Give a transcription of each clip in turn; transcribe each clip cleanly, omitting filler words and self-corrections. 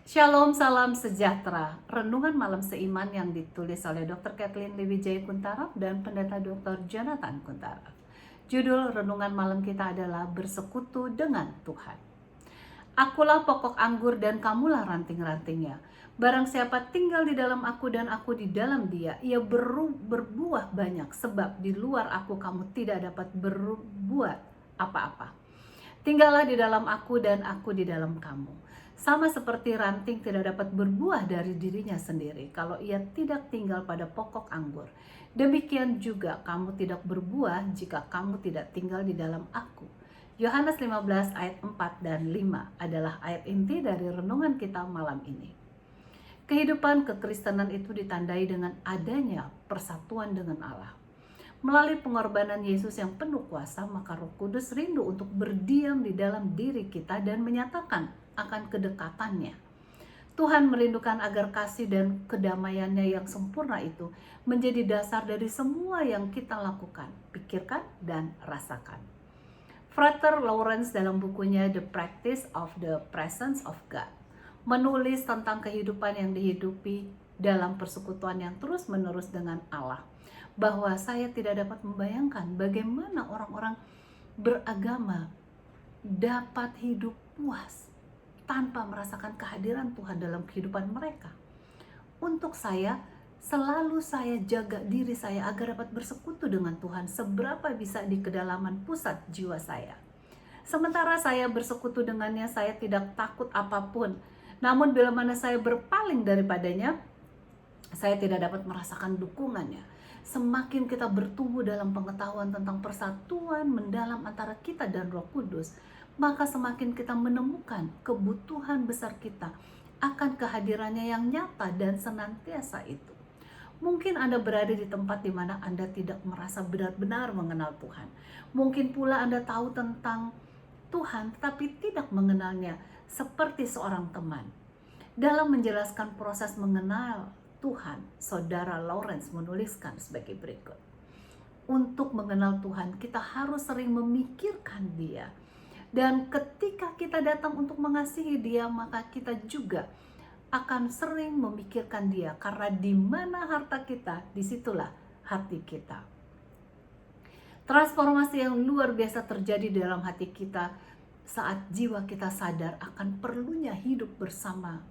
Shalom, salam sejahtera. Renungan malam seiman yang ditulis oleh Dr. Kathleen Lewijaya Kuntaraf dan Pendeta Dr. Jonathan Kuntaraf. Judul renungan malam kita adalah Bersekutu dengan Tuhan. Akulah pokok anggur dan kamulah ranting-rantingnya. Barang siapa tinggal di dalam aku dan aku di dalam dia, ia berbuah banyak, sebab di luar aku kamu tidak dapat berbuat apa-apa. Tinggallah di dalam aku dan aku di dalam kamu. Sama seperti ranting tidak dapat berbuah dari dirinya sendiri kalau ia tidak tinggal pada pokok anggur. Demikian juga kamu tidak berbuah jika kamu tidak tinggal di dalam aku. Yohanes 15 ayat 4 dan 5 adalah ayat inti dari renungan kita malam ini. Kehidupan kekristenan itu ditandai dengan adanya persatuan dengan Allah. Melalui pengorbanan Yesus yang penuh kuasa, maka Roh Kudus rindu untuk berdiam di dalam diri kita dan menyatakan akan kedekatannya. Tuhan merindukan agar kasih dan kedamaiannya yang sempurna itu menjadi dasar dari semua yang kita lakukan, pikirkan, dan rasakan. Frater Lawrence dalam bukunya The Practice of the Presence of God menulis tentang kehidupan yang dihidupi dalam persekutuan yang terus-menerus dengan Allah, bahwa saya tidak dapat membayangkan bagaimana orang-orang beragama dapat hidup puas tanpa merasakan kehadiran Tuhan dalam kehidupan mereka. Untuk saya, selalu saya jaga diri saya agar dapat bersekutu dengan Tuhan seberapa bisa di kedalaman pusat jiwa saya. Sementara saya bersekutu dengannya, saya tidak takut apapun. Namun bila mana saya berpaling daripadanya, saya tidak dapat merasakan dukungannya. Semakin kita bertumbuh dalam pengetahuan tentang persatuan mendalam antara kita dan Roh Kudus, maka semakin kita menemukan kebutuhan besar kita akan kehadirannya yang nyata dan senantiasa itu. Mungkin Anda berada di tempat di mana Anda tidak merasa benar-benar mengenal Tuhan. Mungkin pula Anda tahu tentang Tuhan tetapi tidak mengenalnya seperti seorang teman. Dalam menjelaskan proses mengenal Tuhan, Saudara Lawrence menuliskan sebagai berikut. Untuk mengenal Tuhan, kita harus sering memikirkan Dia. Dan ketika kita datang untuk mengasihi Dia, maka kita juga akan sering memikirkan Dia. Karena di mana harta kita, disitulah hati kita. Transformasi yang luar biasa terjadi dalam hati kita saat jiwa kita sadar akan perlunya hidup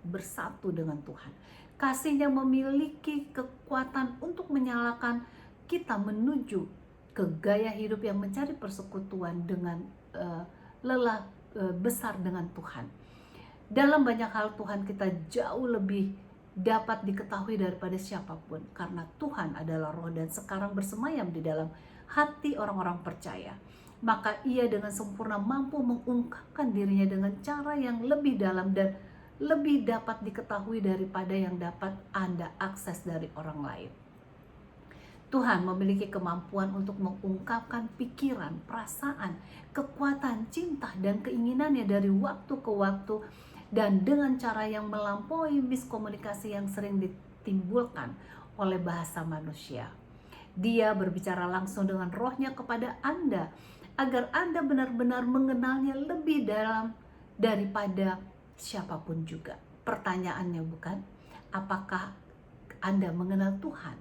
bersatu dengan Tuhan. Kasih-Nya memiliki kekuatan untuk menyalakan kita menuju ke gaya hidup yang mencari persekutuan dengan besar dengan Tuhan. Dalam banyak hal Tuhan kita jauh lebih dapat diketahui daripada siapapun, karena Tuhan adalah roh dan sekarang bersemayam di dalam hati orang-orang percaya. Maka Ia dengan sempurna mampu mengungkapkan dirinya dengan cara yang lebih dalam dan lebih dapat diketahui daripada yang dapat Anda akses dari orang lain. Tuhan memiliki kemampuan untuk mengungkapkan pikiran, perasaan, kekuatan, cinta, dan keinginannya dari waktu ke waktu dan dengan cara yang melampaui miskomunikasi yang sering ditimbulkan oleh bahasa manusia. Dia berbicara langsung dengan rohnya kepada Anda agar Anda benar-benar mengenalnya lebih dalam daripada siapapun juga. Pertanyaannya bukan apakah Anda mengenal Tuhan,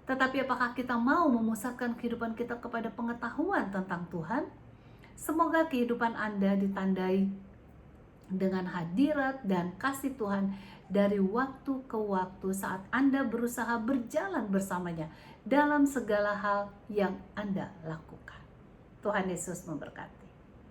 tetapi apakah kita mau memusatkan kehidupan kita kepada pengetahuan tentang Tuhan? Semoga kehidupan Anda ditandai dengan hadirat dan kasih Tuhan dari waktu ke waktu saat Anda berusaha berjalan bersamanya dalam segala hal yang Anda lakukan. Tuhan Yesus memberkati.